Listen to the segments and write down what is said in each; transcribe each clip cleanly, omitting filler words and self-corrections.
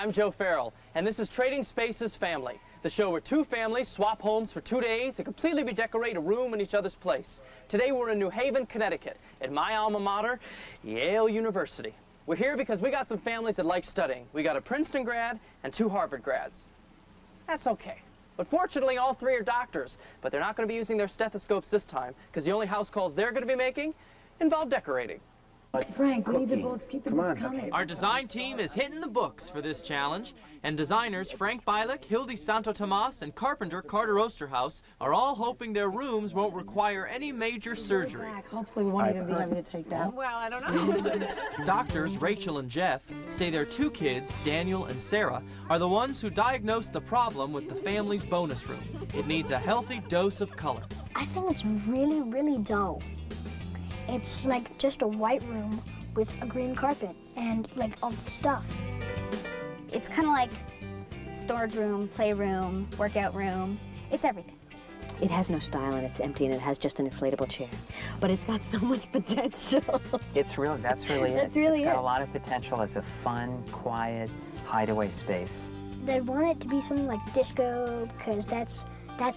I'm Joe Farrell, and this is Trading Spaces Family, the show where two families swap homes for 2 days and completely redecorate a room in each other's place. Today we're in New Haven, Connecticut, at my alma mater, Yale University. We're here because we got some families that like studying. We got a Princeton grad and 2 Harvard grads. That's okay. But fortunately, all 3 are doctors, but they're not going to be using their stethoscopes this time because the only house calls they're going to be making involve decorating. Frank, read the books. Keep the books coming. Our design team is hitting the books for this challenge, and designers Frank Bielec, Hildi Santo-Thomas, and carpenter Carter Oosterhouse are all hoping their rooms won't require any major surgery. Hopefully we won't even be having to take that. Well, I don't know. Doctors Rachel and Jeff say their 2 kids, Daniel and Sarah, are the ones who diagnosed the problem with the family's bonus room. It needs a healthy dose of color. I think it's really, really dull. It's like just a white room with a green carpet and like all the stuff. It's kind of like storage room, playroom, workout room. It's everything. It has no style and it's empty and it has just an inflatable chair. But it's got so much potential. That's really it. That's really It's got a lot of potential as a fun, quiet, hideaway space. They want it to be something like disco because that's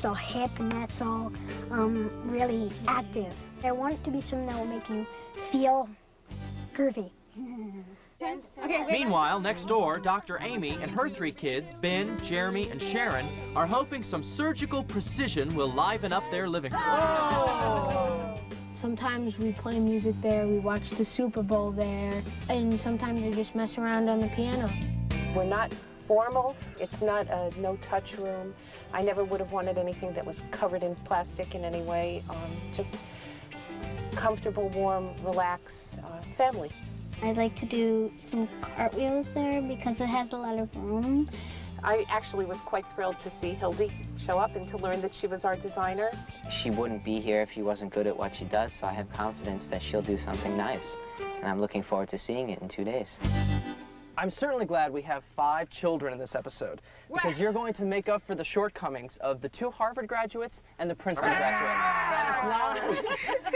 all hip and that's all really active. I want it to be something that will make you feel groovy. Meanwhile, next door, Dr. Amy and her 3 kids, Ben, Jeremy, and Sharon, are hoping some surgical precision will liven up their living room. Oh. Sometimes we play music there, we watch the Super Bowl there, and sometimes we just mess around on the piano. We're not formal. It's not a no-touch room. I never would have wanted anything that was covered in plastic in any way. Just comfortable, warm, relaxed family. I'd like to do some cartwheels there because it has a lot of room. I actually was quite thrilled to see Hildi show up and to learn that she was our designer. She wouldn't be here if she wasn't good at what she does, so I have confidence that she'll do something nice. And I'm looking forward to seeing it in 2 days. I'm certainly glad we have 5 children in this episode because you're going to make up for the shortcomings of the 2 Harvard graduates and the Princeton graduate.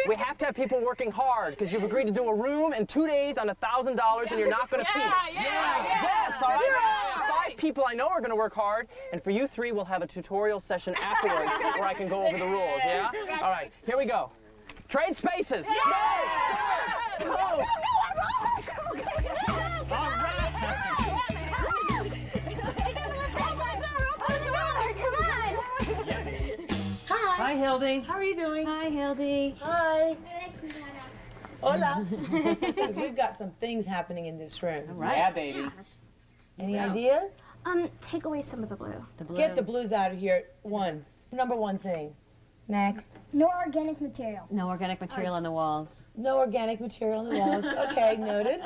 We have to have people working hard because you've agreed to do a room in 2 days on $1,000 and you're not going to pee. Yes, all right. 5 people I know are going to work hard, and for you 3, we'll have a tutorial session afterwards where I can go over the rules, yeah? All right, here we go. Trade spaces. Go! Go! Hi, Hildi. How are you doing? Hi, Hildi. Hi. Hola. We've got some things happening in this room. All right. Yeah, baby. Any ideas? Take away some of the blue. Get the blues out of here. Number one thing. Next. No organic material. No organic material on the walls. No organic material on the walls. Okay, noted.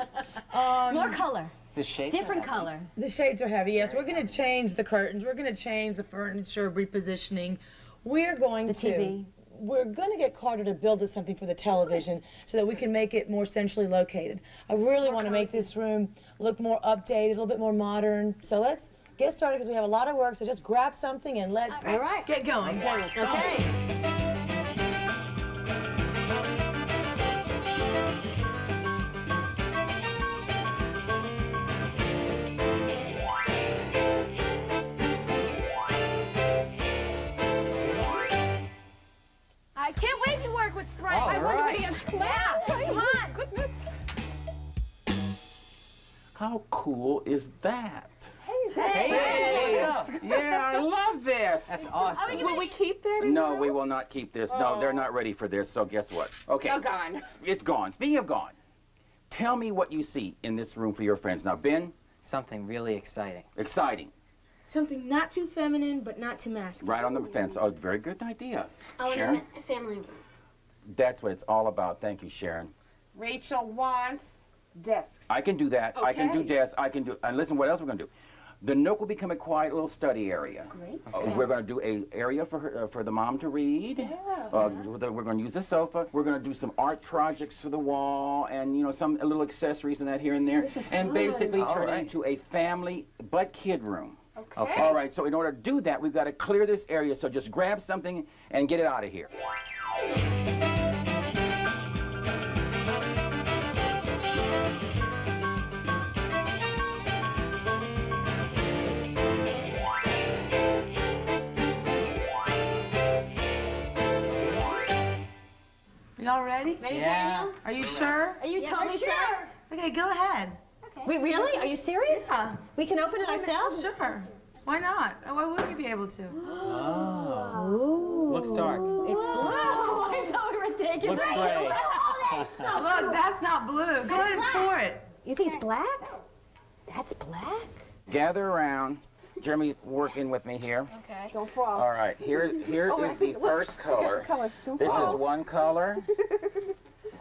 More color. The shades Different color. The shades are heavy, yes. We're going to change the curtains. We're going to change the furniture, repositioning. We're going The TV. We're going to get Carter to build us something for the television so that we can make it more centrally located. I really want to make this room look more updated, a little bit more modern. So let's get started because we have a lot of work. So just grab something and let's get going. Okay, let's go. Okay. I can't wait to work with Frank. I want to be in class. Come on. Goodness. How cool is that? Hey, what's up? Yeah, I love this. That's awesome. Will we keep that? No, we will not keep this. No, they're not ready for this, so guess what? Okay. It's gone. It's gone. Speaking of gone, tell me what you see in this room for your friends. Now, Ben, Something really exciting. exciting. Something not too feminine, but not too masculine. Right on the fence. Oh, very good idea. Oh, Sharon? a family room. That's what it's all about. Thank you, Sharon. Rachel wants desks. I can do that. I can do Okay. desks. I can do, and listen, what else we're going to do? The nook will become a quiet little study area. Great. We're going to do an area for her, for the mom to read. We're going to use the sofa. We're going to do some art projects for the wall, and some little accessories and that here and there, and basically turn it into a family but kid room. Okay. All right. So in order to do that, we've got to clear this area. So just grab something and get it out of here. Y'all ready? Ready, Yeah. Daniel? Are you sure? Are you totally sure? Okay, go ahead. Wait, really? Are you serious? Yeah. We can open it ourselves? Sure. Why not? Why wouldn't you be able to? Looks dark. It's blue. I thought we were taking Looks gray. Look, that's not blue. Go ahead and pour it. You think it's black? That's black? Gather around. Jeremy working with me here. Okay. Don't fall. All right, here is the first color. This is one color.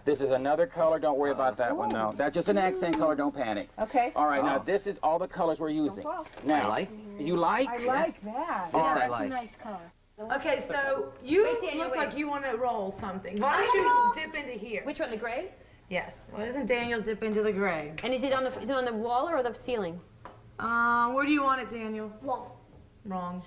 This is another color. Don't worry about that one, though. That's just an accent color. Don't panic. Okay. All right, now this is all the colors we're using. Now, I like. you like? I like that. This I That's a like. nice color. Okay, so you Daniel, look wait. like you want to roll something. Why don't you dip into here? Which one, the gray? Yes. Why doesn't Daniel dip into the gray? And is it on the wall or the ceiling? Where do you want it, Daniel? Wall. Wrong.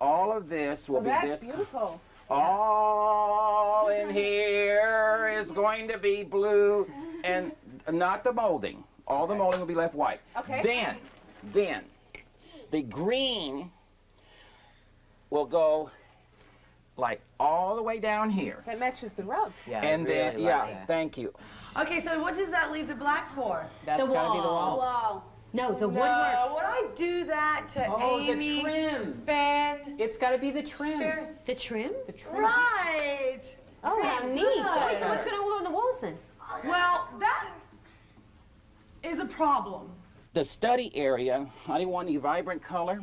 All of this will be That's this. beautiful. All in here is going to be blue, and not the molding. All the molding will be left white. Okay. Then, the green will go like all the way down here. That matches the rug. Yeah. And I then, really yeah, like that. thank you. Okay, so what does that leave the black for? That's The gotta be the wall. walls. No, the woodwork. No, would I do that to Amy, the trim. Ben, It's gotta be the trim. Sharon? The trim? The trim. Right. Oh, how neat. Wait, so what's going to go on the walls then? Well, that is a problem. The study area, I didn't want any vibrant color.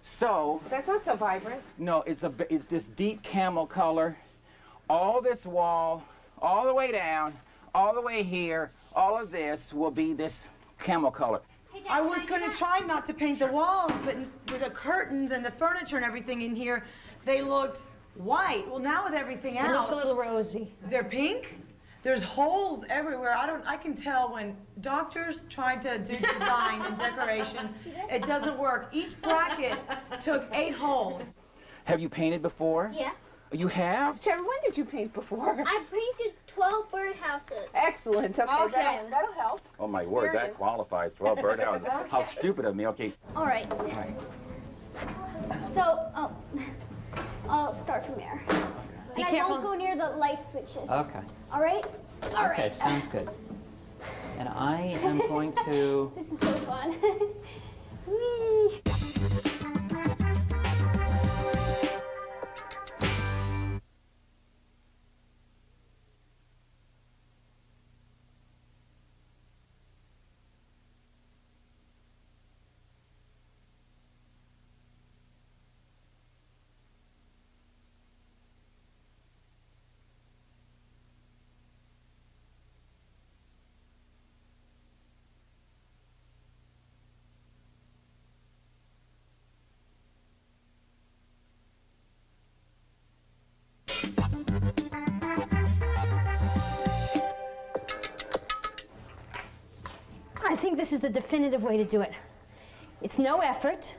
So, That's not so vibrant. no, it's this deep camel color. All this wall, all the way down, all the way here, all of this will be this camel color. I was going to try not to paint the walls, but with the curtains and the furniture and everything in here, they looked white. Well, now with everything It looks a out, little rosy. they're pink. There's holes everywhere. I can tell when doctors try to do design and decoration, it doesn't work. Each bracket took 8 holes. Have you painted before? Yeah. You have? Sharon, when did you paint before? I painted 12 birdhouses. Excellent. Okay, Okay. that'll help. Oh my word, that Experience. qualifies. 12 birdhouses. How stupid of me. Okay. All right. So, I'll start from there. Be And I careful. won't go near the light switches. Okay. All right? All right. Okay, sounds good. And I am going to. This is so fun. Whee! I think this is the definitive way to do it. It's no effort.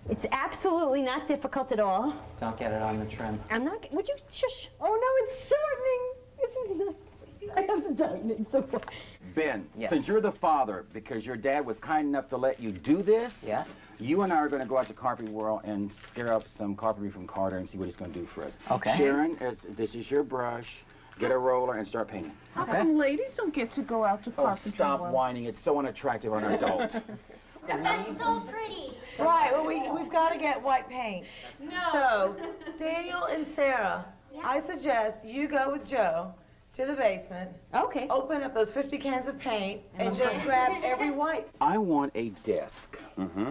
It's absolutely not difficult at all. Don't get it on the trim. I'm not, would you shush? Oh no, it's shortening. This is not, I have to tighten it so far. Ben, Yes. since you're the father, because your dad was kind enough to let you do this, Yeah. you and I are going to go out to Carpentry World and scare up some carpentry from Carter and see what he's going to do for us. Okay. Sharon, this is your brush. Get a roller and start painting. Okay. Ladies don't get to go out to Oh, carpentry stop world. whining. It's so unattractive on an adult. That's so pretty. Right, well, we've got to get white paint. No. So, Daniel and Sarah, I suggest you go with Joe to the basement, Okay. open up those 50 cans of paint, and just grab every white. I want a desk.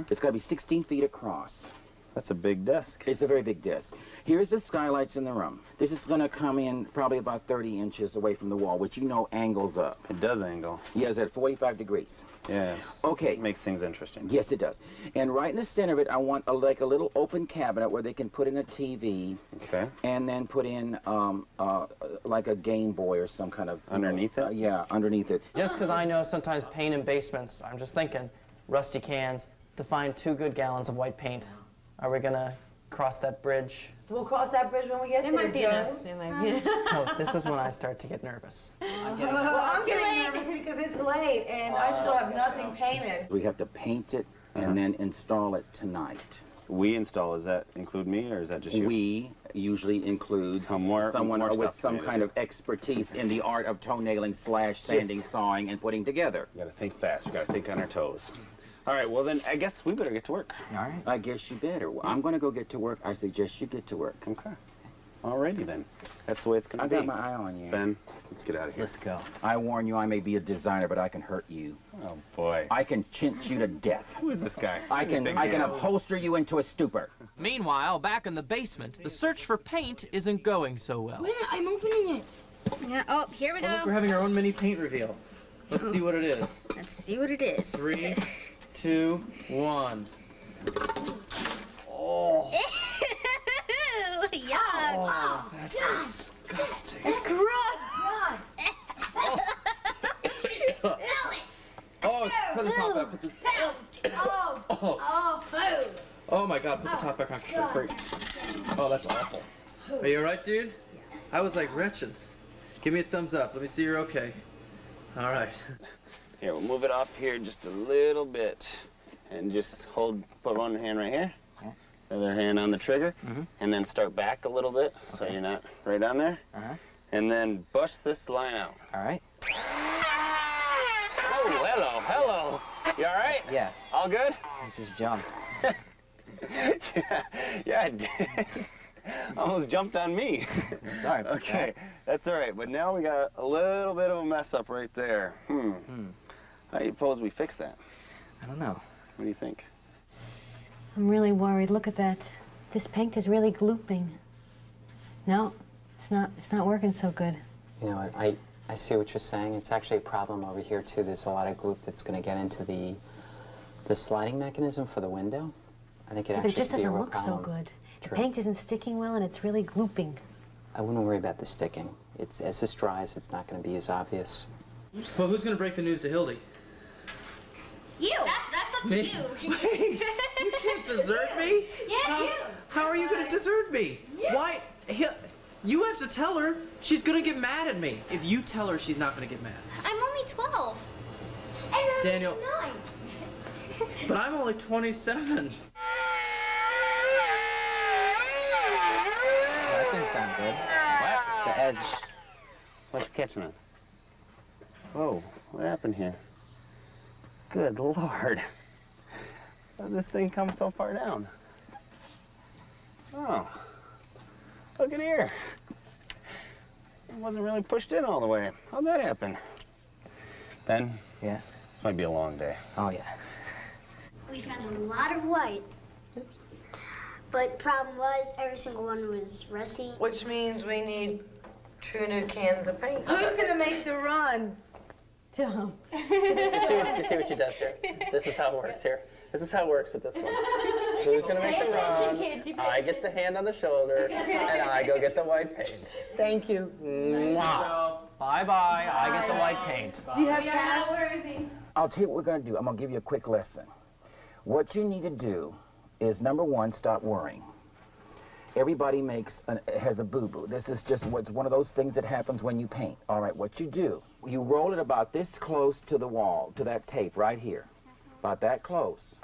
It's got to be 16 feet across. That's a big desk. It's a very big desk. Here's the skylights in the room. This is going to come in probably about 30 inches away from the wall, which you know angles up. It does angle. Yes, at 45 degrees. Yes. Okay. It makes things interesting. Yes, it does. And right in the center of it, I want like a little open cabinet where they can put in a TV. Okay. And then put in like a Game Boy or some kind of... Underneath it? Yeah, underneath it. Just because I know sometimes paint in basements, I'm just thinking, rusty cans, to find 2 good gallons of white paint. Are we gonna cross that bridge? We'll cross that bridge when we get There there, might be Joe. enough. There might be. No, this is when I start to get nervous. Well, I'm getting nervous because it's late and I still have nothing painted. We have to paint it and then install it tonight. We install, does that include me or is that just you? We, usually includes more someone stuff with for some me to kind do. of expertise in the art of toenailing / sanding, sawing, and putting together. We gotta think fast. We gotta think on our toes. All right, well then, I guess we better get to work. All right. I guess you better. Well, I'm gonna go get to work. I suggest you get to work. Okay. Alrighty then. That's the way it's gonna I be. got my eye on you. Ben, let's get out of here. Let's go. I warn you, I may be a designer, but I can hurt you. Oh boy. I can chintz you to death. Who is this guy? I can upholster you into a stupor. Meanwhile, back in the basement, the search for paint isn't going so well. Wait, I'm opening it. Yeah. Oh, here we Well, look, go. we're having our own mini paint reveal. Let's see what it is. Let's see what it is. 3, 2, 1. Oh. Yuck. Oh, that's disgusting. It's gross. Oh, put the top back. Put the... Oh my God, put the top back on. Oh, that's awful. Are you all right, dude? I was like wretched. Give me a thumbs up. Let me see you're okay. All right. Here, we'll move it off here just a little bit. And just put one hand right here. Yeah. The other hand on the trigger. And then start back a little bit so you're not right on there. And then bust this line out. All right. Oh, hello. You all right? Yeah. All good? I just jumped. Yeah, I did. Almost jumped on me. Sorry about Okay, that's all right. But now we got a little bit of a mess up right there. How do you suppose we fix that? I don't know. What do you think? I'm really worried. Look at that. This paint is really glooping. No, it's not working so good. You know what, I see what you're saying. It's actually a problem over here too. There's a lot of gloop that's going to get into the sliding mechanism for the window. I think it But actually it just could be a doesn't real look so problem. good. The True. paint isn't sticking well and it's really glooping. I wouldn't worry about the sticking. It's as this dries, it's not going to be as obvious. Well, who's gonna break the news to Hildi? You. That's up to Me? you. Wait, you can't desert me? Yeah, you. How are you gonna desert me? Why? You have to tell her. She's gonna get mad at me. If you tell her, she's not gonna get mad. I'm only 12. And I'm Daniel. 9. But I'm only 27. That didn't sound good. What? The edge. What's you catching on? Whoa, what happened here? Good Lord. How did this thing come so far down? Oh, look at here. It wasn't really pushed in all the way. How'd that happen? Ben? Yeah? This might be a long day. Oh, yeah. We found a lot of white. But problem was, every single one was rusty. Which means we need 2 new cans of paint. Who's gonna make the run? Tom. You see what she does here? This is how it works here. This is how it works with this one. Who's gonna make the run? I get the hand on the shoulder, and I go get the white paint. Thank you. Mwah. Bye-bye. I get the white paint. Do you have cash? I'll tell you what we're going to do. I'm going to give you a quick lesson. What you need to do is, number one, stop worrying. Everybody has a boo-boo. This is just one of those things that happens when you paint. All right, what you do, you roll it about this close to the wall, to that tape right here, about that close.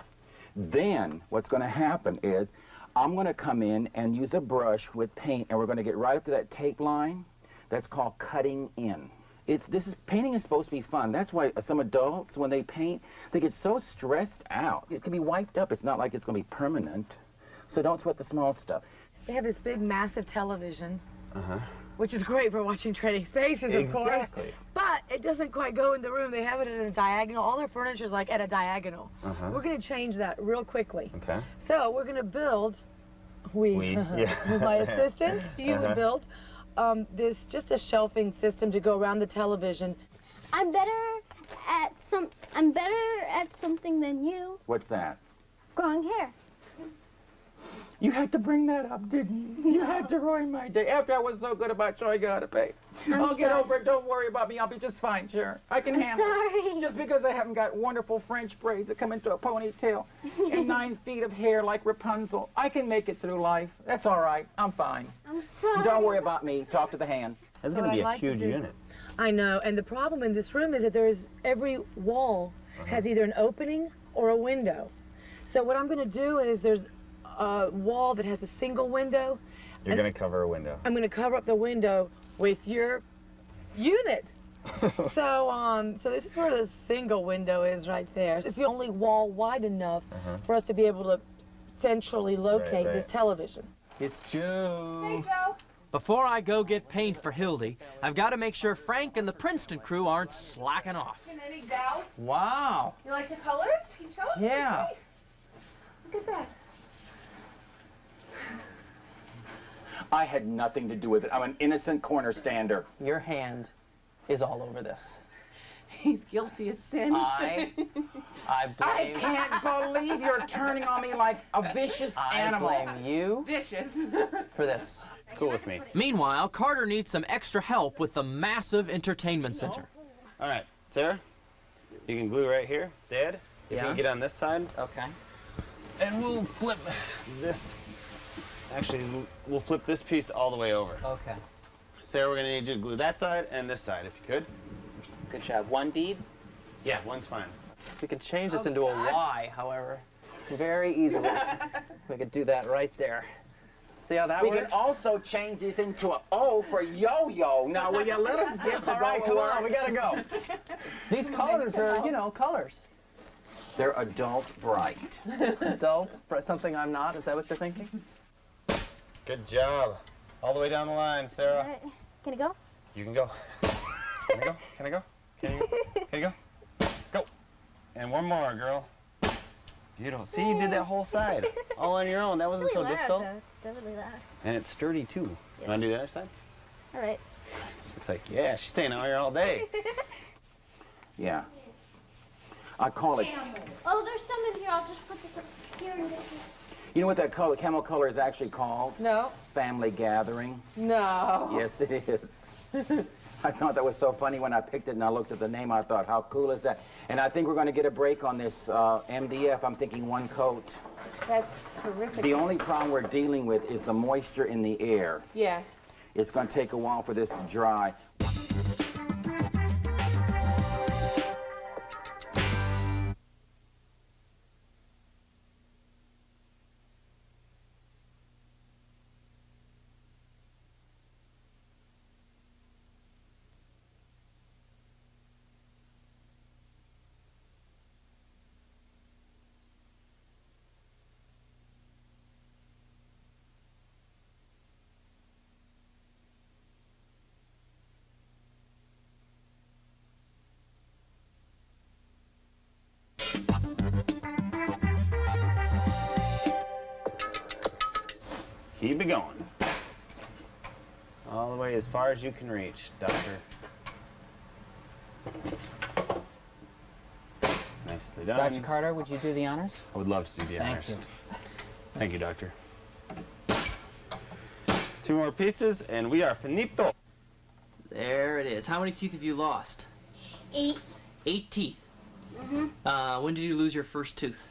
Then what's going to happen is I'm going to come in and use a brush with paint, and we're going to get right up to that tape line. That's called cutting in. Painting is supposed to be fun. That's why some adults, when they paint, they get so stressed out. It can be wiped up. It's not like it's going to be permanent. So don't sweat the small stuff. They have this big, massive television, which is great for watching Trading Spaces, of course. But it doesn't quite go in the room. They have it at a diagonal. All their furniture's like at a diagonal. We're going to change that real quickly. Okay. So we're going to build, with my assistants, you would build just a shelving system to go around the television. I'm better at something than you. What's that? Growing hair. You had to bring that up, didn't you? You had to ruin my day. After I was so good about showing you how to paint. I'll get over it. Don't worry about me. I'll be just fine, Sharon. I can handle it. Just because I haven't got wonderful French braids that come into a ponytail and 9 feet of hair like Rapunzel, I can make it through life. That's all right. I'm fine. I'm sorry. Don't worry about me. Talk to the hand. That's going to be a huge unit. I know, and the problem in this room is that every wall has either an opening or a window. So what I'm going to do is there's a wall that has a single window. You're going to cover a window. I'm going to cover up the window with your unit. So this is where the single window is right there. It's the only wall wide enough for us to be able to centrally locate this television. It's Joe. Hey, Joe. Before I go get paint for Hildi, I've got to make sure Frank and the Princeton crew aren't slacking off. Wow. You like the colors he chose? Yeah. Look at that. I had nothing to do with it. I'm an innocent corner stander. Your hand is all over this. He's guilty of sin. I I blame. can't believe you're turning on me like a vicious animal. I blame you Vicious. for this. It's cool with me. Meanwhile, Carter needs some extra help with the massive entertainment center. All right, Sarah, you can glue right here. Dad, if you can get on this side. Okay. And we'll flip this. Actually, we'll flip this piece all the way over. Okay. Sarah, we're going to need you to glue that side and this side, if you could. Good job. One bead? Yeah, one's fine. We could change this into a Y, however, very easily. We could do that right there. See how that We works? can also change this into an O for yo-yo. Now, will you let us get to All right, come on, work? we gotta go. These colors are, you know, colors. They're adult bright. Adult, something I'm not. Is that what you're thinking? Good job. All the way down the line, Sarah. All right. Can I go? You can go. Can I go? Can I go? Can you go? Can you go? Go. And one more, girl. Beautiful. See, you did that whole side. All on your own. That wasn't so difficult. It's definitely loud. And it's sturdy, too. You want to do the other side? All right. It's like, yeah, she's staying out here all day. Yeah. I call it, Oh, there's some in here. I'll just put this up here and get this. you know what that color, camel color is actually called? No. Family gathering. No. Yes, it is. I thought that was so funny when I picked it and I looked at the name. I thought, how cool is that? And I think we're going to get a break on this MDF. I'm thinking one coat. That's terrific. The only problem we're dealing with is the moisture in the air. Yeah. It's going to take a while for this to dry. Keep it going. All the way as far as you can reach, Doctor. Nicely done. Dr. Carter, would you do the honors? I would love to do the honors. Thank you. Thank you, Doctor. 2 more pieces, and we are finito. There it is. How many teeth have you lost? 8. 8 teeth. When did you lose your first tooth?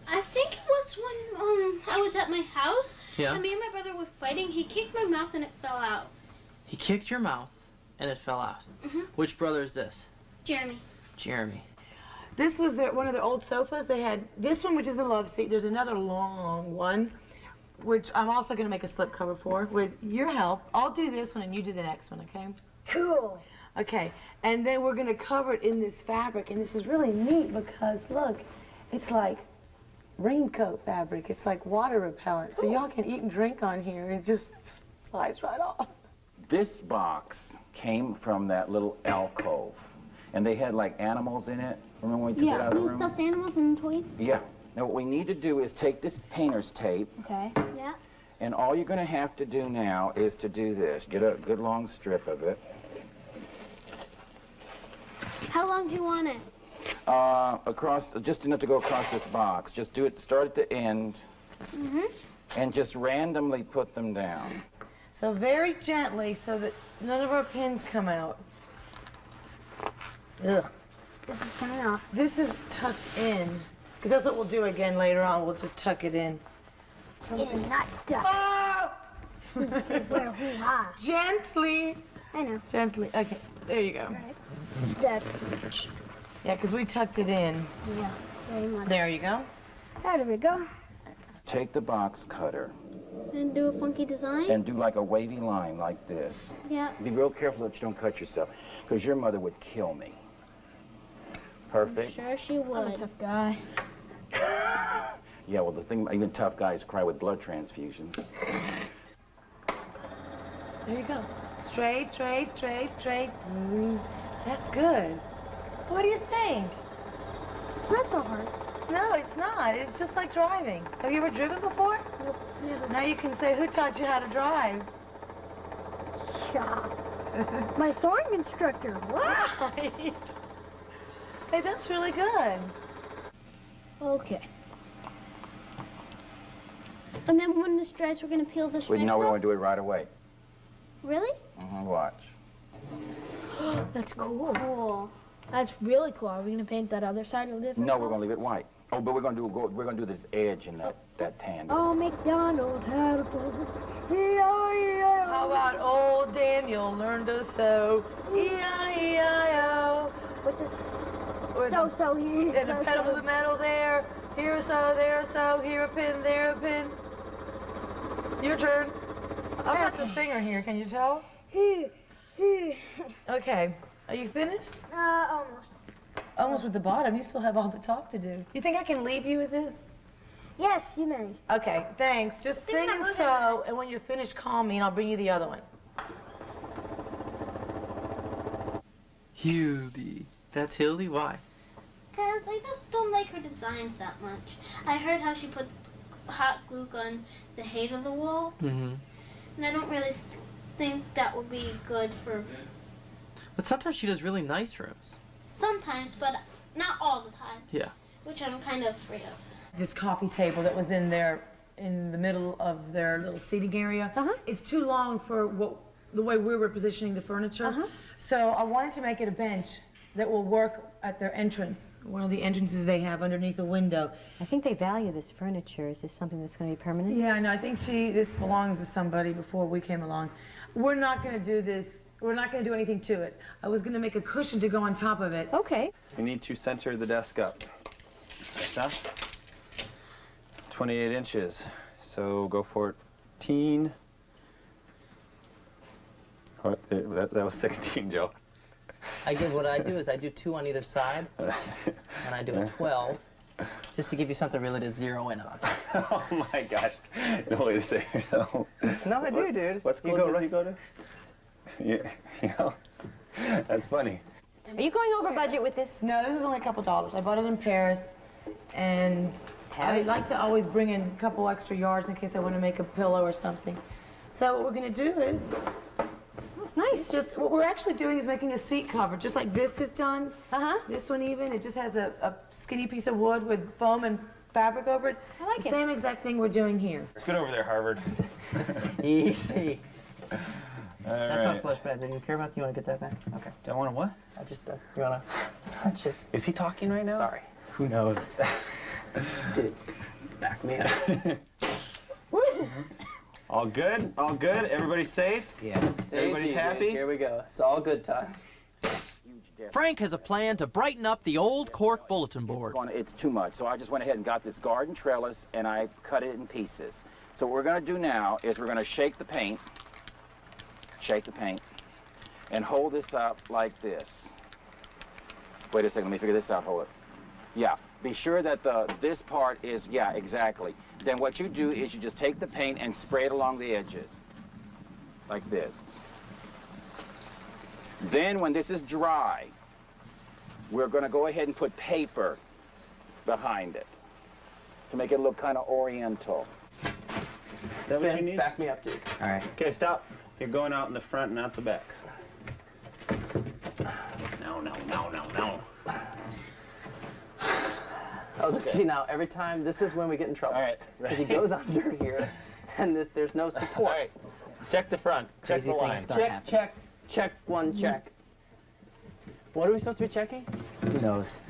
I think it was when I was at my house. Yeah. And me and my brother were fighting. He kicked my mouth and it fell out. He kicked your mouth and it fell out. Which brother is this? Jeremy. Jeremy. This was one of their old sofas. They had this one, which is the love seat. There's another long one, which I'm also going to make a slip cover for. With your help, I'll do this one and you do the next one, okay? Cool. Okay, and then we're going to cover it in this fabric. And this is really neat because, look, it's like raincoat fabric. It's like water repellent. So y'all can eat and drink on here and it just slides right off. This box came from that little alcove. And they had like animals in it. Remember when we took it out of the room? Stuffed animals and toys. Yeah. Now what we need to do is take this painter's tape, Okay. Yeah. and all you're going to have to do now is to do this. Get a good long strip of it. How long do you want it? Across, just enough to go across this box. Just do it, start at the end, and just randomly put them down. So very gently so that none of our pins come out. Ugh. This is coming off. This is tucked in. Because that's what we'll do again later on. We'll just tuck it in. So it's not stuck. Oh! Where, hoo-ha. Gently. I know. Gently. Okay, there you go. Stuck. Yeah, because we tucked it in. Yeah, very much. There you go. There we go. Take the box cutter And do a funky design? And do like a wavy line like this. Yeah. Be real careful that you don't cut yourself, because your mother would kill me. Perfect. Sure she would. I'm a tough guy. Yeah, well, the thing, even tough guys cry with blood transfusions. There you go. Straight, straight, straight, straight. That's good. What do you think? It's not so hard. No, it's not. It's just like driving. Have you ever driven before? Nope, never. Now you can say, who taught you how to drive? Yeah. My soaring instructor. Wow. Right. Hey, that's really good. Okay. And then when this dries, we're gonna peel the stripes Well, no, we off? want to do it right away. Really? Watch. That's cool. Cool. That's really cool. Are we gonna paint that other side a different No, color? we're going to leave it white. Oh, but we're going to do this edge and that tan. Oh, McDonald had a farm. E-I-E-I-O. How about old Daniel learned to sew? E-I-E-I-O. With this With so here. There's a pedal to the metal there. Here a sew, there a sew, here a pin, there a pin. Your turn. I'm not the singer here, can you tell? Okay. Are you finished? Almost. Almost with the bottom. You still have all the top to do. You think I can leave you with this? Yes, you may. Okay, thanks. Just sing and sew, and when you're finished, call me, and I'll bring you the other one. Hildi. That's Hildi? Why? Because I just don't like her designs that much. I heard how she put hot glue on the height of the wall, and I don't really think that would be good for But sometimes she does really nice rooms. sometimes, but not all the time, Yeah. which I'm kind of afraid of. This coffee table that was in the middle of their little seating area, it's too long for the way we were positioning the furniture. So I wanted to make it a bench that will work at their entrance, one of the entrances they have underneath a window. I think they value this furniture. Is this something that's going to be permanent? Yeah, no, I think this belongs to somebody before we came along. We're not going to do this. We're not going to do anything to it. I was going to make a cushion to go on top of it. Okay. You need to center the desk up. Like that. 28 inches. So go 14. What? That was 16, Joe. What I do is I do 2 on either side, and I do a 12, just to give you something really to zero in on. Oh my gosh. No way to say yourself. No, I do, dude. What school did you go to? Yeah. That's funny. Are you going over budget with this? No, this is only a couple dollars. I bought it in Paris, and I like to always bring in a couple extra yards in case I want to make a pillow or something. So what we're going to do is... That's nice. Just what we're actually doing is making a seat cover, just like this is done. This one even, it just has a skinny piece of wood with foam and fabric over it. I like it's the it. same exact thing we're doing here. Let's get over there, Harvard. Easy. All That's right. not flush bed. Do you care about? You want to get that back? Okay. Do I want to what? I just, you want to, just. Is he talking right now? Sorry. Who knows? Dude, back me up. All good? All good? Everybody safe? Yeah. Everybody's happy? Here we go. It's all good time. Frank has a plan to brighten up the old cork bulletin board. It's too much, so I just went ahead and got this garden trellis and I cut it in pieces. So what we're going to do now is we're going to shake the paint, and hold this up like this. Wait a second, let me figure this out. Hold it. Yeah, be sure that this part is, yeah, exactly. Then what you do is you just take the paint and spray it along the edges, like this. Then when this is dry, we're going to go ahead and put paper behind it to make it look kind of oriental. Is that what you need? Back me up, dude. All right. Okay, stop. You're going out in the front, not the back. No. Oh, see now, every time, this is when we get in trouble. All right. Because he goes under here, and there's no support. All right. Check the front. Check Crazy the line. things start check, one check. What are we supposed to be checking? Who knows?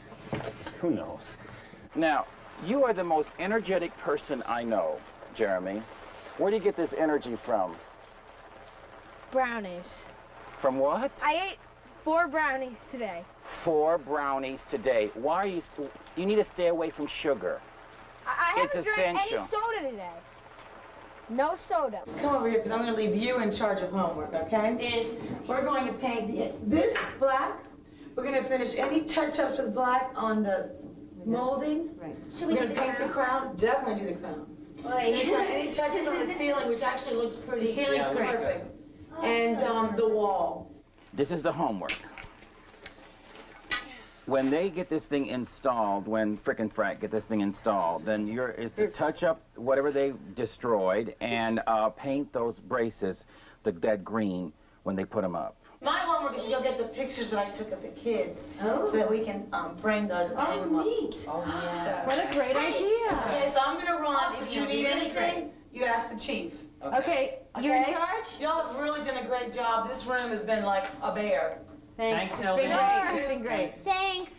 Who knows? Now, you are the most energetic person I know, Jeremy. Where do you get this energy from? Brownies. From what? I ate 4 brownies today. 4 brownies today. Why are you... You need to stay away from sugar. I It's haven't drank essential. any soda today. No soda. Come over here, because I'm going to leave you in charge of homework, okay? We're going to paint this black. We're going to finish any touch-ups with black on the molding. Right. Should we We're do going the to paint the crown. Definitely do the crown. Any touch-ups on the ceiling, which actually looks pretty. The ceiling's perfect. And the wall. This is the homework. When they get this thing installed, when Frick and Frack get this thing installed, then is to touch up whatever they destroyed and paint those braces, that green, when they put them up. My homework is to go get the pictures that I took of the kids so that we can frame those and hang them up. Neat. Oh, yeah. What a great idea. Okay, so I'm going to run. If you need anything, you ask the chief. Okay, you're in charge? Y'all have really done a great job. This room has been like a bear. Thanks. Thanks, It's Hildi. been great. It's been great. Thanks.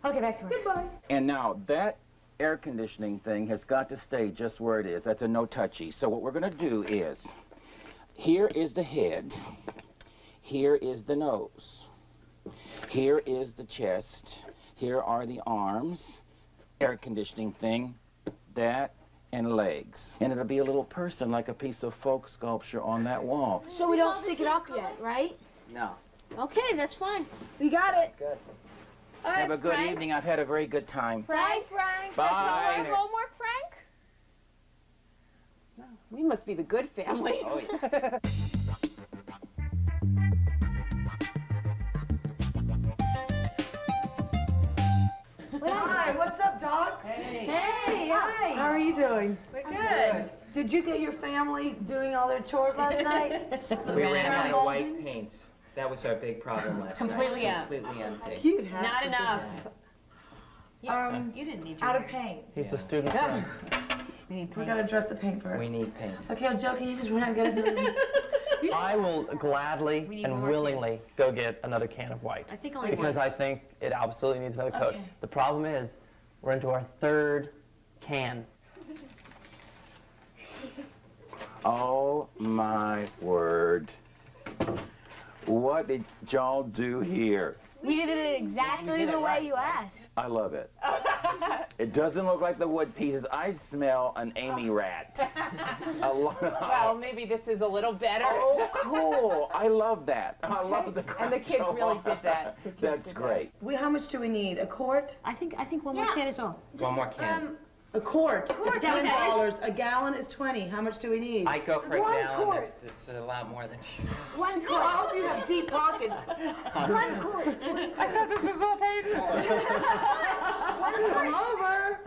Okay, back to work. Goodbye. And now that air conditioning thing has got to stay just where it is. That's a no touchy. So what we're going to do is, here is the head, here is the nose, here is the chest, here are the arms, air conditioning thing, that, and legs. And it'll be a little person like a piece of folk sculpture on that wall. So we don't stick it up yet, right? No. Okay, that's fine. We got it. That's good. Have a good evening. I've had a very good time. Bye, Frank. Bye. No more homework, Frank? We must be the good family. Oh, yeah. Hi, what's up, dogs? Hey. Hey, hi. How are you doing? We're good. Did you get your family doing all their chores last night? We ran around out of molding? white paint. That was our big problem last Completely night. empty. Completely empty. Cute, huh? Not enough. You didn't need your out of paint. He's the student prince. We gotta dress the paint first. We need paint. Okay, Joe, can you just run out and get us another? I will gladly and willingly go get another can of white. I think only Because I think it absolutely needs another coat. Okay. The problem is, we're into our third can. Oh my word. What did y'all do here? We did it exactly the way you asked. I love it. It doesn't look like the wood pieces. I smell an Amy rat. Well, maybe this is a little better. Oh, cool. I love that. I love the And the kids really did that. The kids That's did great. How much do we need? A quart? I think one more Yeah. can is all. One more can. A quart. Quart, It's $10. A gallon is 20. How much do we need? I go for a One gallon. quart. It's a lot more than she says. One quart. I hope you have deep pockets. One quart. I thought this was all paid for. Come over.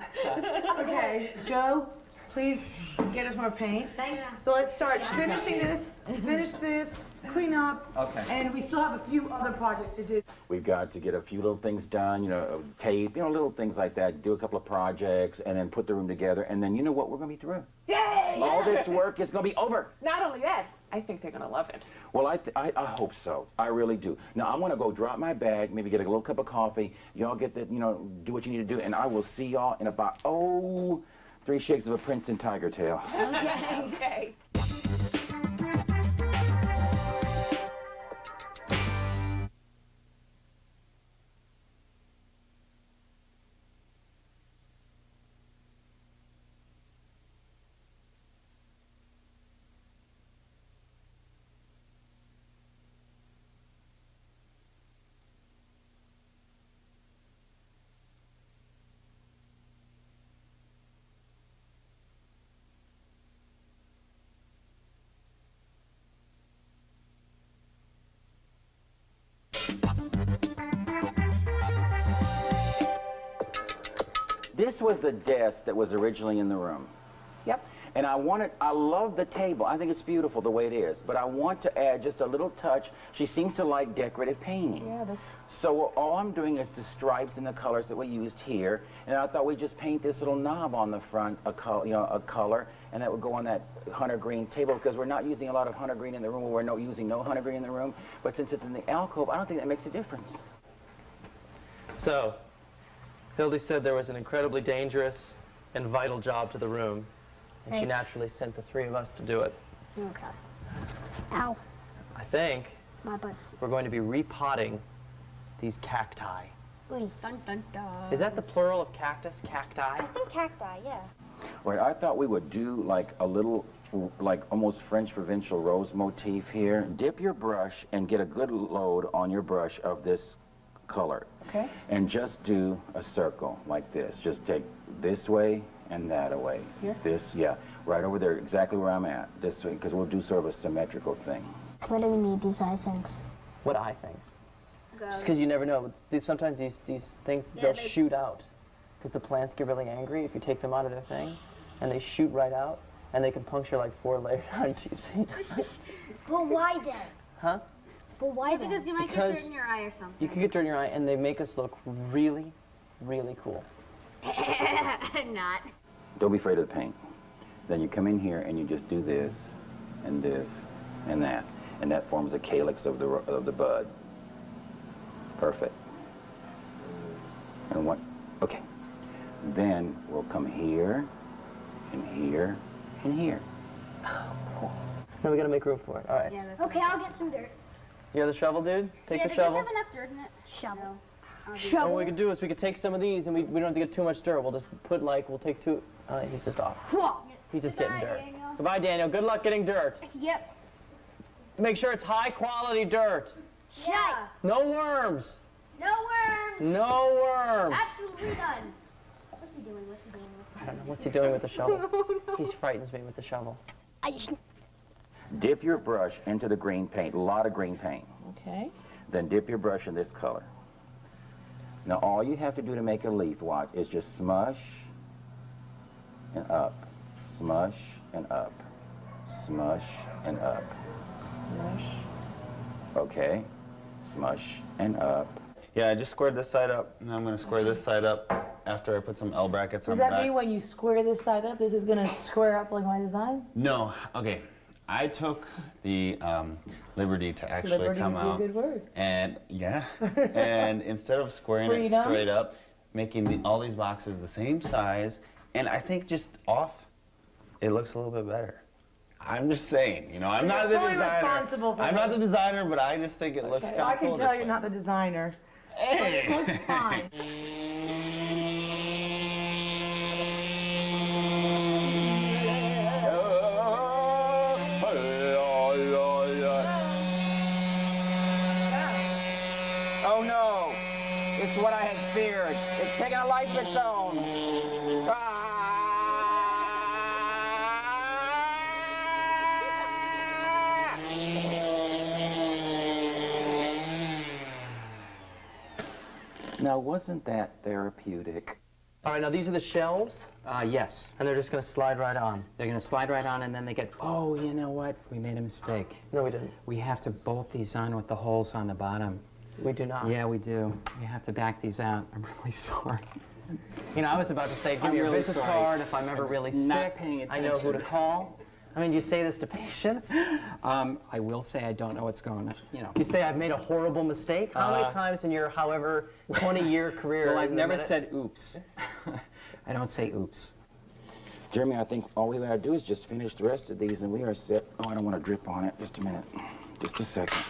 Okay, Joe, please get us more paint. Thank you. So let's start finishing this, finish this, clean up. Okay. And we still have a few other projects to do. We've got to get a few little things done, tape, little things like that, do a couple of projects, and then put the room together, and then you know what? We're going to be through. Yay! All this work is going to be over. Not only that, I think they're going to love it. Well, I hope so. I really do. Now, I want to go drop my bag, maybe get a little cup of coffee. Y'all get the, do what you need to do, and I will see y'all in about, 3 shakes of a Princeton tiger tail. Okay. This was the desk that was originally in the room. Yep. And I love the table. I think it's beautiful the way it is. But I want to add just a little touch. She seems to like decorative painting. Yeah, that's. So all I'm doing is the stripes and the colors that we used here. And I thought we'd just paint this little knob on the front, a color, and that would go on that hunter green table, because we're not using a lot of hunter green in the room, or we're not using no hunter green in the room. But since it's in the alcove, I don't think that makes a difference. So, Hildi said there was an incredibly dangerous and vital job to the room, and she Hey. naturally sent the 3 of us to do it. Okay. Ow. I think My butt. we're going to be repotting these cacti. Ooh. Dun, dun, dun. Is that the plural of cactus? Cacti? I think cacti, yeah. Right, I thought we would do like a little, like almost French provincial rose motif here. Dip your brush and get a good load on your brush of this color. Okay. And just do a circle like this. Just take this way and that away. Here? This, yeah, right over there, exactly where I'm at. This way, because we'll do sort of a symmetrical thing. What do we need these eye things? What eye things? Just because you never know. Sometimes these things, they'll shoot out. Because the plants get really angry if you take them out of their thing. And they shoot right out. And they can puncture like 4 layers. I'm teasing. But why then? Huh? But why then? Because you might get dirt in your eye or something. You can get dirt in your eye, and they make us look really, really cool. Not. Don't be afraid of the paint. Then you come in here and you just do this, and this, and that. And that forms a calyx of the bud. Perfect. And what? Okay. Then we'll come here, and here, and here. Cool. Now we gotta make room for it. All right. Yeah, that's Okay, I'll get some dirt. You have the shovel, dude? Take the does shovel. this have enough dirt in it? Shovel. And what we could do is we could take some of these, and we don't have to get too much dirt. We'll just put like, we'll take 2. He's just off. He's just getting dirt. Daniel. Goodbye, Daniel. Good luck getting dirt. Yep. Make sure it's high quality dirt. Yeah. No worms. No worms. No worms. Absolutely none. What's he doing? What's he doing? I don't know. What's he doing with the shovel? He frightens me with the shovel. Dip your brush into the green paint, a lot of green paint. Okay. Then dip your brush in this color. Now all you have to do to make a leaf, watch, is just smush and up, smush and up, smush and up. Smush. Okay, smush and up. Yeah, I just squared this side up, and I'm going to square this side up after I put some L brackets on Does the that back. mean when you square this side up, this is going to square up like my design? No, okay. I took the liberty to actually come out. Liberty would be a good word. And yeah, and instead of squaring it Freedom. straight up, making all these boxes the same size, and I think just off, it looks a little bit better. I'm just saying, you know, I'm not the fully designer. responsible for I'm not this. the designer, but I just think it looks Okay, kind I of can cool tell this you're way. not the designer. Hey. But it looks fine. Oh no, it's what I had feared. It's taking a life of its own. Now, wasn't that therapeutic? All right, now these are the shelves, Yes. and they're just going to slide right on. They're going to slide right on, and then they get, oh, you know what? We made a mistake. No, we didn't. We have to bolt these on with the holes on the bottom. We do not. Yeah, we do. We have to back these out. I'm really sorry. You know, I was about to say, give I'm me your really business sorry. card if I'm ever I was really not sick. paying I know who to attention. call. I mean, do you say this to patients? Do I will say I don't know what's going on. You know. you say I've made a horrible mistake? How many times in your, however, 20-year career? Well, I've in a never minute? said oops. I don't say oops. Jeremy, I think all we gotta do is just finish the rest of these and we are set. Oh, I don't want to drip on it. Just a minute. Just a second.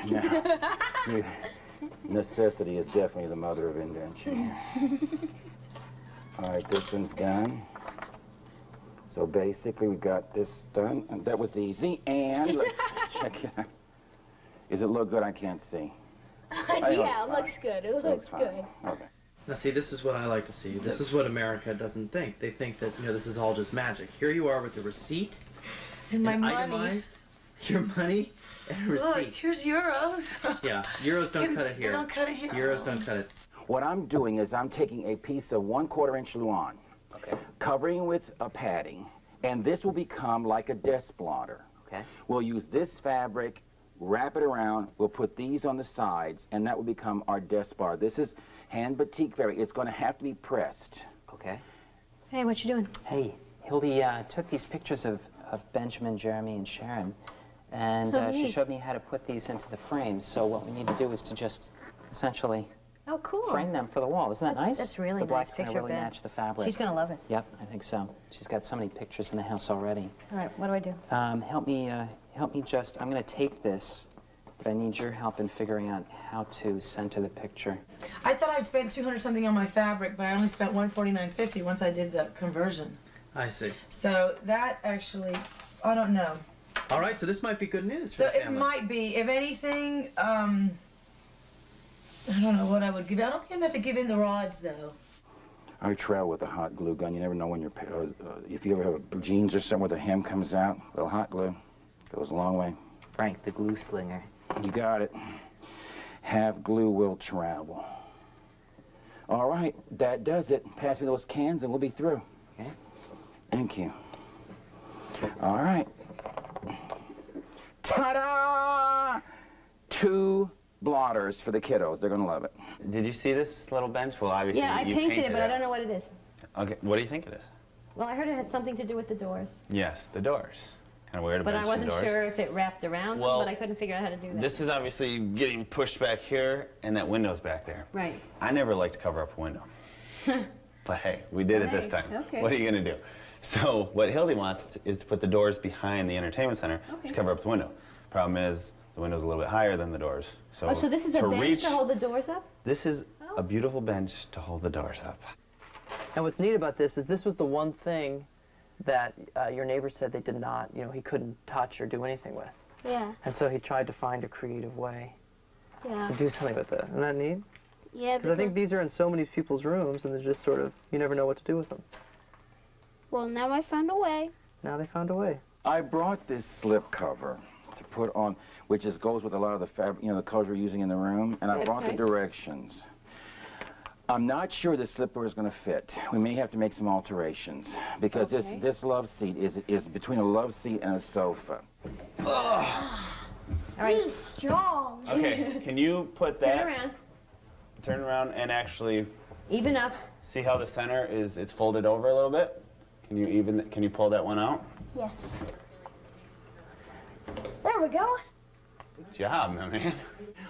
Now, necessity is definitely the mother of invention. All right, this one's done. So basically, we got this done, and that was easy. And let's check it out. Does it look good? I can't see. Yeah, it looks good. It looks fine. good. Okay. Now see, this is what I like to see. This is what America doesn't think. They think that, you know, this is all just magic. Here you are with a receipt, And my and money. itemized, your money, and a receipt. Look, here's euros. Yeah, euros don't cut it They here. don't cut it here. Euros don't cut it. What I'm doing is I'm taking a piece of 1/4 inch Luan, Okay. covering with a padding, and this will become like a desk blotter. Okay. We'll use this fabric, wrap it around, we'll put these on the sides, and that will become our desk bar. This is hand batik fabric. It's going to have to be pressed. Okay. Hey, what you doing? Hey, Hildi took these pictures of Benjamin, Jeremy, and Sharon, and she showed me how to put these into the frames. So what we need to do is to just essentially Oh, cool. frame them for the wall. Isn't that nice? That's really the black's nice. gonna Picture really Ben. match the fabric. She's gonna love it. Yep, I think so. She's got so many pictures in the house already. All right, what do I do? Help me just. I'm gonna tape this but I need your help in figuring out how to center the picture. I thought I'd spent 200 something on my fabric, but I only spent $149.50 once I did the conversion. I see. So that actually, I don't know. All right, so this might be good news for So the it family. might be. If anything, I don't know what I would give. I don't think I'm gonna have to give in the rods though. I travel with a hot glue gun. You never know when if you ever have jeans or something where the hem comes out, a little hot glue goes a long way. Frank, the glue slinger. You got it. Half glue will travel. All right, that does it. Pass me those cans and we'll be through. Okay. Thank you. All right. Ta-da! 2 blotters for the kiddos. They're gonna love it. Did you see this little bench? Well, obviously Yeah, I you painted it, but I don't know what it is. Okay, what do you think it is? Well, I heard it had something to do with the doors. Yes, the doors. Kind of weird to But I bench the wasn't doors. sure if it wrapped around Well, them, but I couldn't figure out how to do that. This is obviously getting pushed back here, and that window's back there. Right. I never like to cover up a window. But hey, we did it this Hey, time. okay. What are you gonna do? So what Hildi wants is to put the doors behind the entertainment center Okay. to cover up the window. Problem is, the window's a little bit higher than the doors. Oh, so this is a bench reach, to hold the doors up? This is a beautiful bench to hold the doors up. And what's neat about this is this was the one thing that your neighbor said they did not, he couldn't touch or do anything with. Yeah. And so he tried to find a creative way Yeah. to do something with it. Isn't that neat? Yeah, Because I think these are in so many people's rooms, and they're just sort of, you never know what to do with them. well, now I found a way. Now they found a way. I brought this slip cover to put on, which just goes with a lot of the fabric, the colors we're using in the room, and I That's brought nice. the directions. I'm not sure the slipper is going to fit. We may have to make some alterations because Okay. this love seat is between a love seat and a sofa. All right. He's strong. Okay, can you put Turn that, around. turn around and actually Even up. see how the center it's folded over a little bit? Can you pull that one out? Yes. There we go. Good job, my man.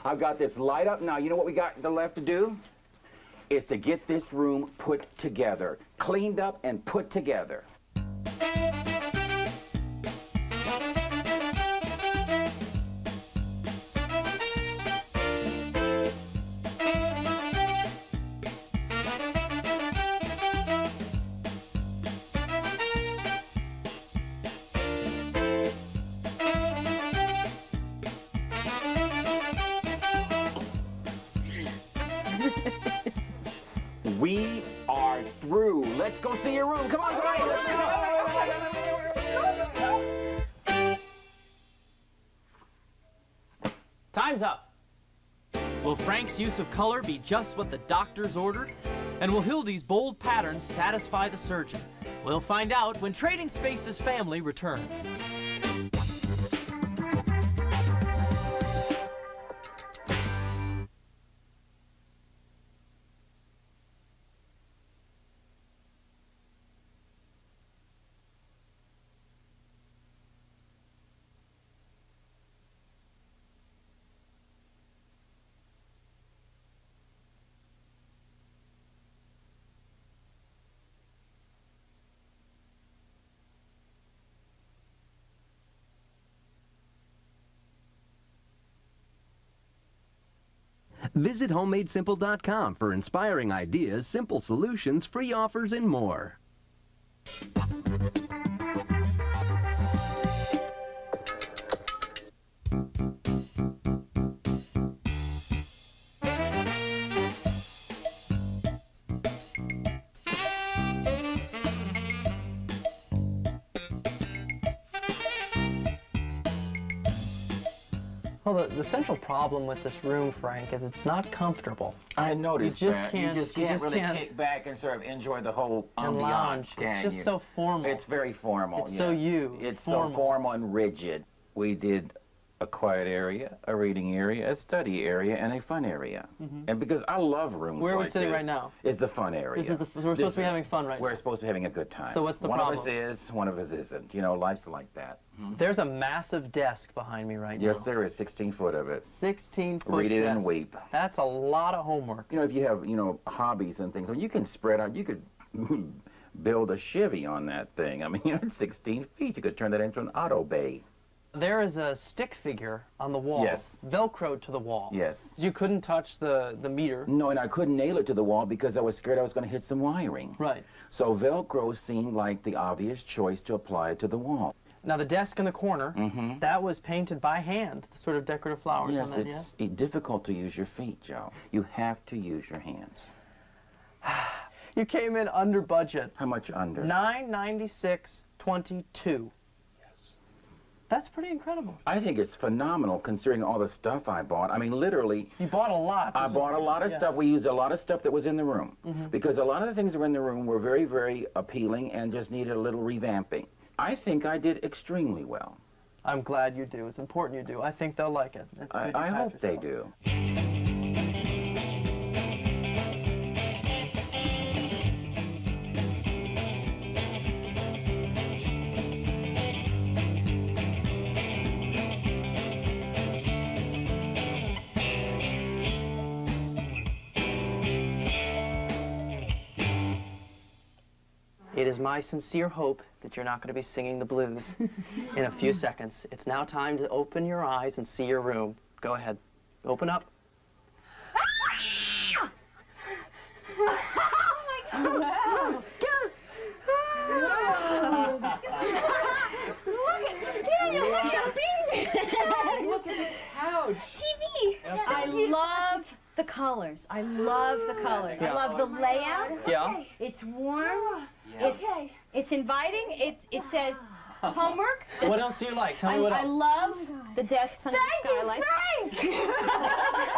I've got this light up now. You know what we got left to do? Is to get this room put together, cleaned up and put together. We are through. Let's go see your room. Come on, guys. Let's go. Time's up. Will Frank's use of color be just what the doctors ordered? And will Hildi's bold patterns satisfy the surgeon? We'll find out when Trading Spaces family returns. Visit HomemadeSimple.com for inspiring ideas, simple solutions, free offers, and more. Well, the central problem with this room, Frank, is it's not comfortable. I noticed You just that. can't- you just you can't just really can't- kick back and sort of enjoy the whole And ambiance, lounge. can It's just you? so formal. It's very formal. It's so you. It's formal. so formal and rigid. We did a quiet area, a reading area, a study area, and a fun area. And because I love rooms Where are we like sitting this, right now? Is the fun area. This is so we're supposed to be having fun right We're now. supposed to be having a good time. So what's the one problem? One of us is, one of us isn't. Life's like that. There's a massive desk behind me right now. Yes, there is 16 foot of it. 16-foot Read it desk. and weep. That's a lot of homework. If you have, hobbies and things, you can spread out, you could build a Chevy on that thing. I mean, it's 16 feet. You could turn that into an auto bay. There is a stick figure on the wall. Yes. Velcroed to the wall. Yes. You couldn't touch the meter. No, and I couldn't nail it to the wall because I was scared I was going to hit some wiring. Right. So Velcro seemed like the obvious choice to apply to the wall. Now the desk in the corner, that was painted by hand, the sort of decorative flowers Yes, on that, it's difficult to use your feet, Joe. You have to use your hands. You came in under budget. How much under? $996.22. That's pretty incredible. I think it's phenomenal considering all the stuff I bought. I mean, literally. You bought a lot. I bought a lot of stuff. We used a lot of stuff that was in the room because a lot of the things that were in the room were very, very appealing and just needed a little revamping. I think I did extremely well. I'm glad you do. It's important you do. I think they'll like it. It's good I hope they do. It is my sincere hope that you're not going to be singing the blues in a few seconds. It's now time to open your eyes and see your room. Go ahead. Open up. Wow. Look at Daniel, look at beanbag. Look at the couch. TV. I love the colors. I love the colors. I love the layout. Yeah. It's warm. Yeah. It's inviting. It says homework. What else do you like? Tell me what else. I love the desks under the skylight. Thank you, Frank!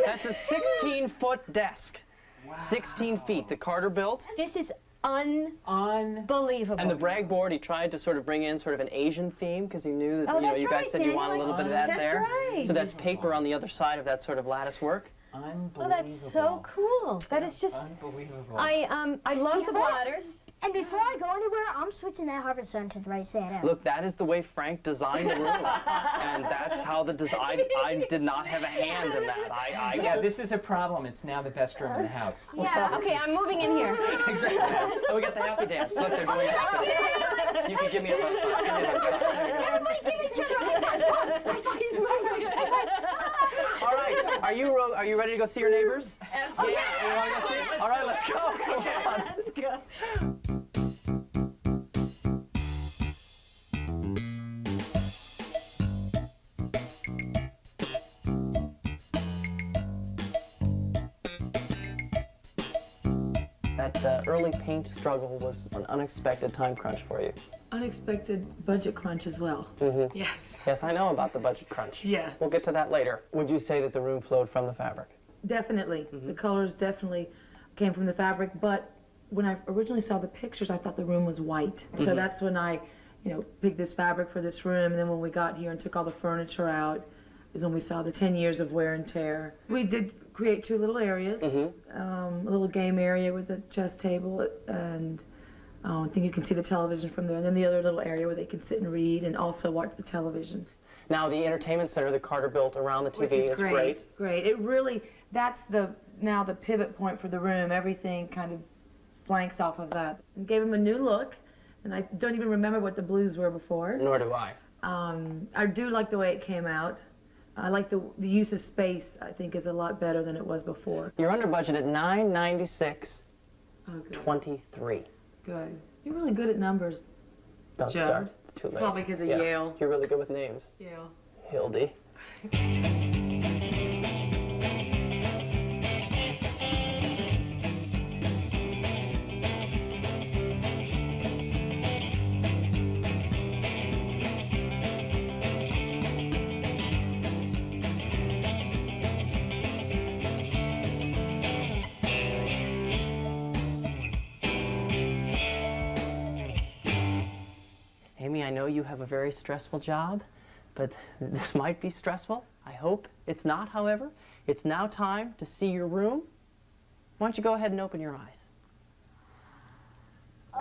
That's a 16-foot desk. Wow. 16 feet. The Carter built. This is unbelievable. And the brag board, he tried to sort of bring in sort of an Asian theme because he knew that you guys said you want a little bit of that there. Right. So that's paper on the other side of that sort of lattice work. Unbelievable. Oh, that's so cool. That is just unbelievable. I love the bladders. And before I go anywhere, I'm switching that Harvard Sun to the right side out. Look, that is the way Frank designed the room. And that's how the design, I did not have a hand in that. Yeah, this is a problem. It's now the best room in the house. Yeah. Okay, I'm moving in here. Exactly. Oh, we got the happy dance. Look, they're doing it. You can give me a high five. Give me a high five. Everybody give each other a high five. All right, are you ready to go see your neighbors? Absolutely. Yeah. You wanna go see? All right, let's go. Come on. Let's go. That early paint struggle was an unexpected time crunch for you. Unexpected budget crunch as well. Yes. Yes, I know about the budget crunch. Yes. We'll get to that later. Would you say that the room flowed from the fabric? Definitely. The colors definitely came from the fabric, but when I originally saw the pictures, I thought the room was white. So that's when I, picked this fabric for this room, and then when we got here and took all the furniture out, is when we saw the 10 years of wear and tear. We did create two little areas, a little game area with a chess table, and I think you can see the television from there, and then the other little area where they can sit and read and also watch the television. Now, the entertainment center that Carter built around the TV Which is great. Great. It really, that's now the pivot point for the room. Everything kind of flanks off of that. And gave him a new look, and I don't even remember what the blues were before. Nor do I. I do like the way it came out. I like the use of space, I think, is a lot better than it was before. You're under budget at $996.23. Good. You're really good at numbers. Don't Joe. start. It's too late. Probably because of Yale. You're really good with names. Yale. Hildi. Amy, I know you have a very stressful job, but this might be stressful. I hope it's not, however. It's now time to see your room. Why don't you go ahead and open your eyes?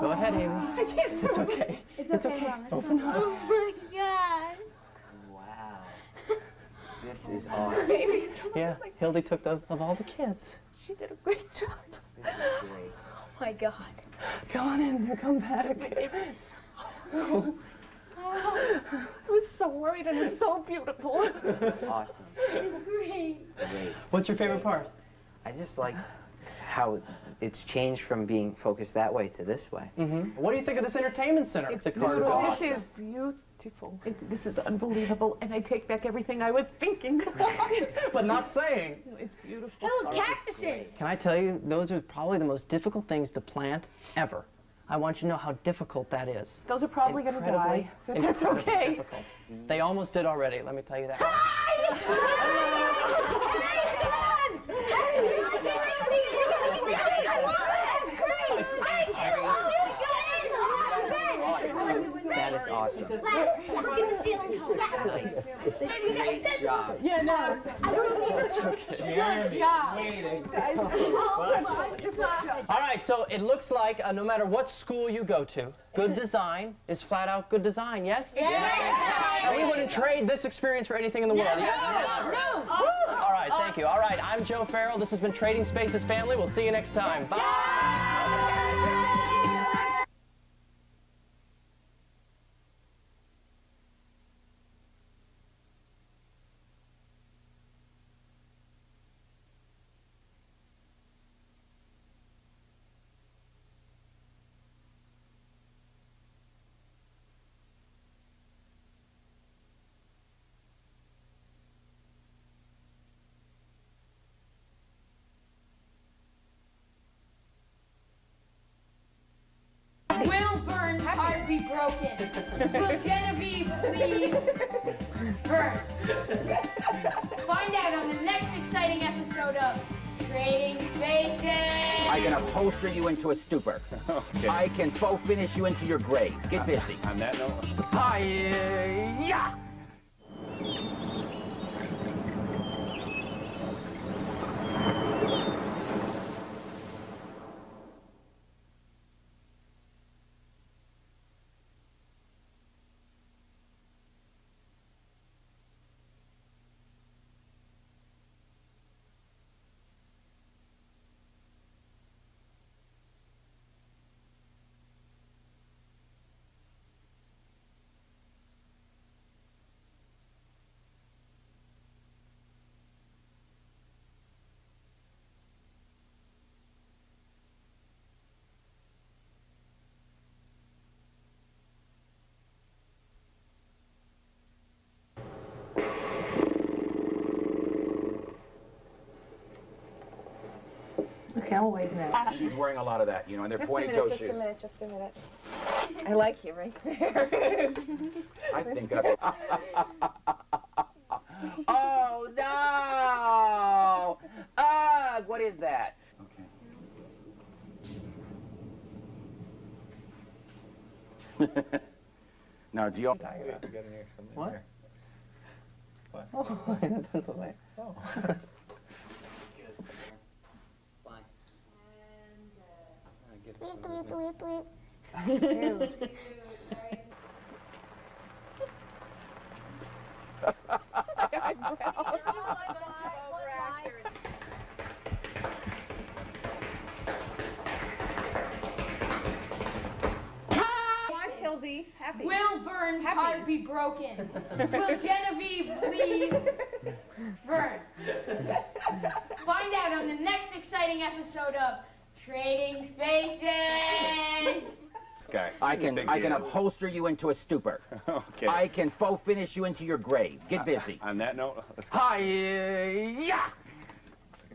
Go ahead, Amy. I can't. It's okay. It's okay. Open up. Oh my God. Wow. This is awesome. Yeah, Hildi took those of all the kids. She did a great job. This is great. Oh my God. Come on in. Come back. We was so worried, and it's so beautiful. This is awesome. It's great. Great. What's your favorite part? I just like how it's changed from being focused that way to this way. What do you think of this entertainment center? It's at Carter beautiful. Oosterhouse? This is beautiful. This is unbelievable, and I take back everything I was thinking. But not saying. It's beautiful. Oh, look, cactuses. Can I tell you, those are probably the most difficult things to plant ever. I want you to know how difficult that is. Those are probably going to Incredibly, die, but that's incredibly okay. difficult. They almost did already, let me tell you that. That is awesome. Look at the ceiling color. Great job. Yeah, no. Good job. All right, so it looks like no matter what school you go to, good design is flat out good design, yes? Yeah. We wouldn't trade this experience for anything in the world, yeah? No. All right, thank you. All right, I'm Joe Farrell. This has been Trading Spaces Family. We'll see you next time. Bye. Will Vern's heart be broken? Will Genevieve leave Vern? Find out on the next exciting episode of Trading Spaces. I can upholster you into a stupor. Okay. I can faux finish you into your grave. Get busy. On that note, Hi-ya! Okay, I'll wait a minute. She's wearing a lot of that, you know, and they're Just a pointy minute, toe just shoes. a minute, just a minute. I like you right there. I think of it. Oh, no! Ugh, what is that? Okay. Now, do you... What? Oh, in Pennsylvania. Oh. Hildi, happy. Will Vern's heart be broken? Will Genevieve leave Vern? Find out on the next exciting episode of Trading Spaces. I can upholster you into a stupor. Okay. I can faux finish you into your grave. Get busy. On that note, let's go. Hi-ya!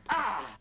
Ah!